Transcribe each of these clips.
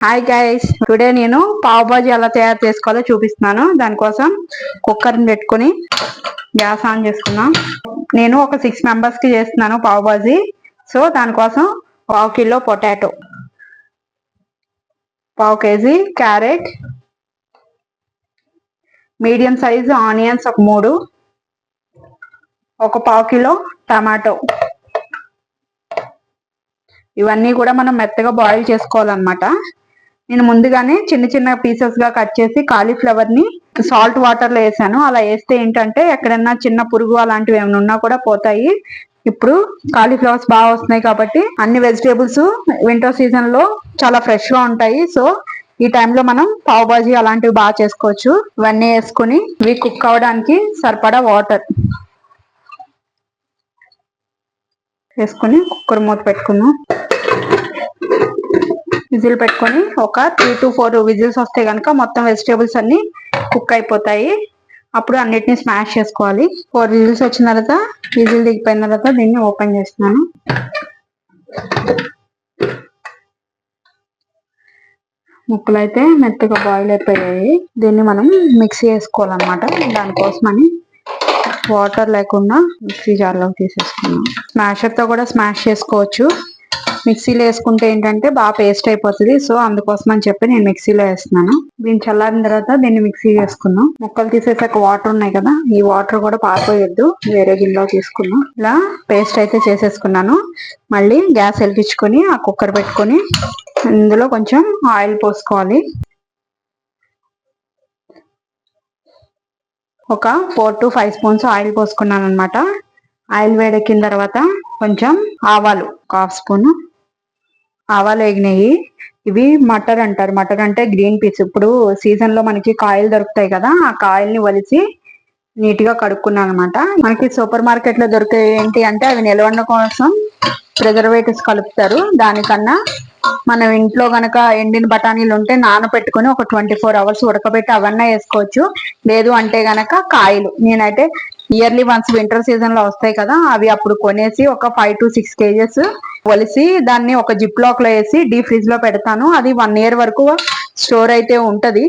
Hi guys, today నేను పావ్ బాజీ ఎలా తయారు చేసుకోవాలో చూపిస్తున్నాను. దానికోసం కుక్కర్ని పెట్టుకుని గ్యాస్ ఆన్ చేసుకున్నా. నేను ఒక 6 మెంబర్స్ కి చేస్తున్నాను పావ్ బాజీ. సో దానికోసం 1/2 kilo potato, 1/2 KG carrot, medium size onions ఒక 3, ఒక 1/2 కిలో టమాటో. ఇవన్నీ కూడా మనం మెత్తగా బాయిల్ చేసుకోవాలన్నమాట. నేను ముందుగానే చిన్న చిన్న పీసెస్ గా కట్ చేసి కాలీఫ్లవర్ ని సాల్ట్ వాటర్ లో వేసాను. అలా వేస్తే ఏంటంటే ఎక్కడన్నా చిన్న పురుగు అలాంటివి ఏమైనా ఉన్నా కూడా పోతాయి. ఇప్పుడు కాలీఫ్లవర్స్ బాగా వస్తున్నాయి కాబట్టి అన్ని వెజిటేబుల్స్ వింటర్ సీజన్ లో చాలా ఫ్రెష్ గా ఉంటాయి. సో ఈ టైంలో మనం పావ్ బాజీ అలాంటివి బాగా చేసుకోవచ్చు. ఇవన్నీ వేసుకుని ఇవి కుక్ అవడానికి సరిపడా వాటర్ వేసుకుని కుక్కర్ మూత పెట్టుకున్నాం. విజిల్ పెట్టుకొని ఒక 3 to 4 విజిల్స్ వస్తే కనుక మొత్తం వెజిటేబుల్స్ అన్ని కుక్ అయిపోతాయి. అప్పుడు అన్నిటిని స్మాష్ చేసుకోవాలి. 4 విజిల్స్ వచ్చిన తర్వాత, విజిల్ దిగిపోయిన తర్వాత దీన్ని ఓపెన్ చేస్తున్నాను. ముక్కలు అయితే మెత్తగా బాయిల్ అయిపోయాయి. దీన్ని మనం మిక్సీ వేసుకోవాలన్నమాట. దానికోసమని వాటర్ లేకుండా మిక్సీ జార్లోకి తీసేసుకున్నాం. స్మాషర్ తో కూడా స్మాష్ చేసుకోవచ్చు. మిక్సీలో వేసుకుంటే ఏంటంటే బాగా పేస్ట్ అయిపోతుంది. సో అందుకోసం అని చెప్పి నేను మిక్సీలో వేస్తున్నాను. దీన్ని చల్లారిన తర్వాత దీన్ని మిక్సీ వేసుకున్నాం. ముక్కలు తీసేసాక వాటర్ ఉన్నాయి కదా, ఈ వాటర్ కూడా పారిపోయొద్దు. వేరే గిన్నెలో తీసుకున్నాం. ఇలా పేస్ట్ అయితే చేసేసుకున్నాను. మళ్ళీ గ్యాస్ వెలిగించుకొని ఆ కుక్కర్ పెట్టుకొని ఇందులో కొంచెం ఆయిల్ పోసుకోవాలి. ఒక 4 to 5 స్పూన్స్ ఆయిల్ పోసుకున్నాను అనమాట. ఆయిల్ వేడెక్కిన తర్వాత కొంచెం ఆవాలు, 1/2 స్పూన్ ఆవాలు వేగినాయి. ఇవి మటర్ అంటారు. మటర్ అంటే గ్రీన్ పీస్. ఇప్పుడు సీజన్ లో మనకి కాయలు దొరుకుతాయి కదా, ఆ కాయల్ని వలిసి నీట్ గా కడుక్కున్నాను అనమాట. మనకి సూపర్ మార్కెట్ లో దొరికే ఏంటి అంటే అవి నిల్వ కోసం ప్రిజర్వేటివ్స్ కలుపుతారు. దానికన్నా మనం ఇంట్లో గనక ఎండిన బఠానీలు ఉంటే నానబెట్టుకుని ఒక 24 hours ఉడకబెట్టి అవన్నీ వేసుకోవచ్చు. లేదు అంటే గనక కాయలు, నేనైతే ఇయర్లీ వన్స్ వింటర్ సీజన్ లో వస్తాయి కదా, అవి అప్పుడు కొనేసి ఒక 5 to 6 kgs ఒలిసి దాన్ని ఒక జిప్ లాక్ లో వేసి డీప్ ఫ్రిడ్జ్ లో పెడతాను. అది 1 year వరకు స్టోర్ అయితే ఉంటది,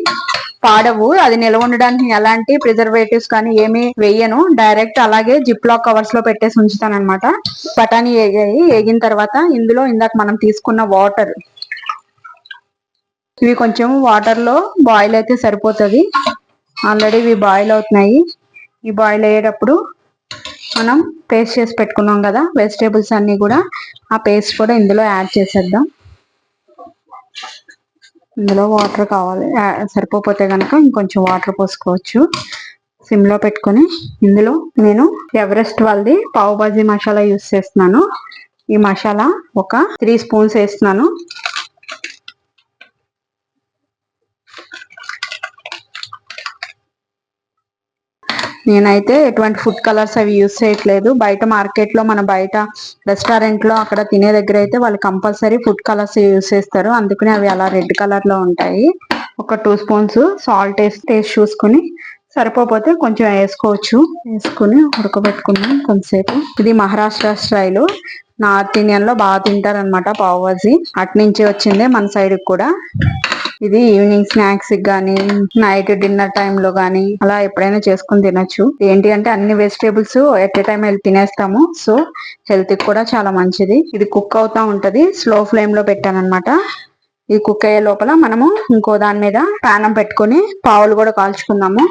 పాడవు. అది నిల్వ ఉండడానికి ఎలాంటి ప్రిజర్వేటివ్స్ కానీ ఏమి వేయను. డైరెక్ట్ అలాగే జిప్ లాక్ కవర్స్ లో పెట్టేసి ఉంచుతాను అనమాట. బఠానీ వేగిన తర్వాత ఇందులో ఇందాక మనం తీసుకున్న వాటర్, ఇవి కొంచెం వాటర్ లో బాయిల్ అయితే సరిపోతుంది. ఆల్రెడీ ఇవి బాయిల్ అవుతున్నాయి. ఈ బాయిల్ అయ్యేటప్పుడు మనం పేస్ట్ చేసి పెట్టుకున్నాం కదా వెజిటేబుల్స్ అన్ని కూడా, ఆ పేస్ట్ కూడా ఇందులో యాడ్ చేసేద్దాం. ఇందులో వాటర్ కావాలి, సరిపోతే కనుక ఇంకొంచెం వాటర్ పోసుకోవచ్చు. సిమ్ లో పెట్టుకొని ఇందులో నేను ఎవరెస్ట్ వాళ్ళది పావ్ బాజీ మసాలా యూస్ చేస్తున్నాను. ఈ మసాలా ఒక 3 స్పూన్స్ వేస్తున్నాను. నేనైతే ఎటువంటి ఫుడ్ కలర్స్ అవి యూస్ చేయట్లేదు. బయట మార్కెట్ లో, మన బయట రెస్టారెంట్ లో అక్కడ తినే దగ్గర అయితే వాళ్ళు కంపల్సరీ ఫుడ్ కలర్స్ యూస్ చేస్తారు. అందుకని అవి అలా రెడ్ కలర్ లో ఉంటాయి. ఒక 2 స్పూన్స్ సాల్ట్ వేసి టేస్ట్ చూసుకుని సరిపోతే కొంచెం వేసుకోవచ్చు. వేసుకుని ఉడకబెట్టుకున్నాం కొంతసేపు. ఇది మహారాష్ట్ర స్టైల్. నార్త్ ఇండియన్ లో బాగా తింటారు అనమాట పావ్ బాజీ. అటు నుంచి వచ్చిందే మన సైడ్ కూడా. ఇది ఈవినింగ్ స్నాక్స్ గానీ, నైట్ డిన్నర్ టైమ్ లో గానీ అలా ఎప్పుడైనా చేసుకుని తినొచ్చు. ఏంటి అంటే అన్ని వెజిటేబుల్స్ ఎట్ ఏ టైం వెళ్ళి తినేస్తాము. సో హెల్త్ కి కూడా చాలా మంచిది. ఇది కుక్ అవుతా ఉంటది. స్లో ఫ్లేమ్ లో పెట్టాను అనమాట. ఈ కుక్ అయ్యే లోపల మనము ఇంకో దాని మీద పానం పెట్టుకుని పావులు కూడా కాల్చుకుందాము.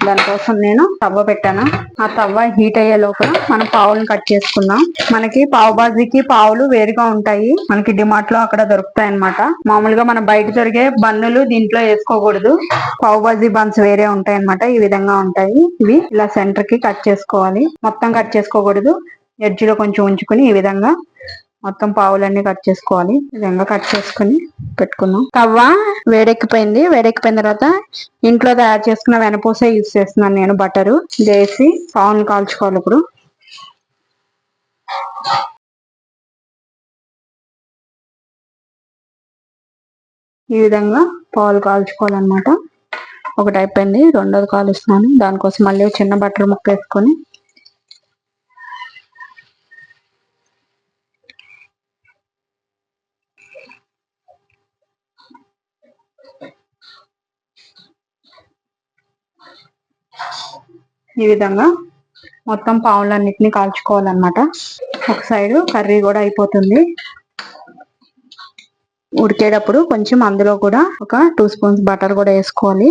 దానికోసం నేను తవ్వ పెట్టాను. ఆ తవ్వ హీట్ అయ్యే లోపల మనం పావులను కట్ చేసుకుందాం. మనకి పావ్ బాజీకి పావులు వేరుగా ఉంటాయి. మనకి డిమార్ట్ లో అక్కడ దొరుకుతాయి అనమాట. మామూలుగా మనం బయట దొరికే బన్నులు దీంట్లో వేసుకోకూడదు. పావ్ బాజీ బన్స్ వేరే ఉంటాయి అనమాట. ఈ విధంగా ఉంటాయి. ఇవి ఇలా సెంటర్ కి కట్ చేసుకోవాలి. మొత్తం కట్ చేసుకోకూడదు. ఎడ్జ్ లో కొంచెం ఉంచుకుని ఈ విధంగా మొత్తం పావులన్నీ కట్ చేసుకోవాలి. ఈ విధంగా కట్ చేసుకుని పెట్టుకున్నాం. తవ్వ వేడెక్కిపోయింది. వేడెక్కిపోయిన తర్వాత ఇంట్లో తయారు చేసుకున్న వెనపూస యూస్ చేస్తున్నాను నేను. బటరు వేసి పావును కాల్చుకోవాలి. ఇప్పుడు ఈ విధంగా పాలు కాల్చుకోవాలన్నమాట. ఒకటి అయిపోయింది, రెండోది కాలుస్తున్నాను. దానికోసం మళ్ళీ చిన్న బటర్ ముక్క వేసుకొని ఈ విధంగా మొత్తం పావులన్నిటిని కాల్చుకోవాలన్నమాట. ఒక సైడ్ కర్రీ కూడా అయిపోతుంది. ఉడికేటప్పుడు కొంచెం అందులో కూడా ఒక 2 స్పూన్స్ బటర్ కూడా వేసుకోవాలి.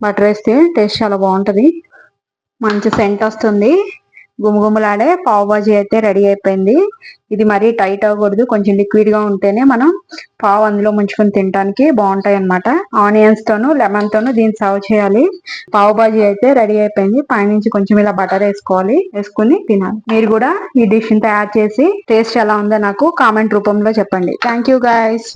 బటర్ వేస్తే టేస్ట్ చాలా బాగుంటది. మంచి సెంట్ వస్తుంది. గుమగుమలాడే పావు బాజీ అయితే రెడీ అయిపోయింది. ఇది మరీ టైట్ అవ్వకూడదు, కొంచెం లిక్విడ్ గా ఉంటేనే మనం పావు అందులో ముంచుకొని తినడానికి బాగుంటాయి అన్నమాట. ఆనియన్స్ తోను లెమన్ తోను దీన్ని సర్వ్ చేయాలి. పావు బాజీ అయితే రెడీ అయిపోయింది. పైనుంచి కొంచెం ఇలా బటర్ వేసుకోవాలి, వేసుకుని తినాలి. మీరు కూడా ఈ డిష్ ని తయారు చేసి టేస్ట్ ఎలా ఉందో నాకు కామెంట్ రూపంలో చెప్పండి. Thank you guys.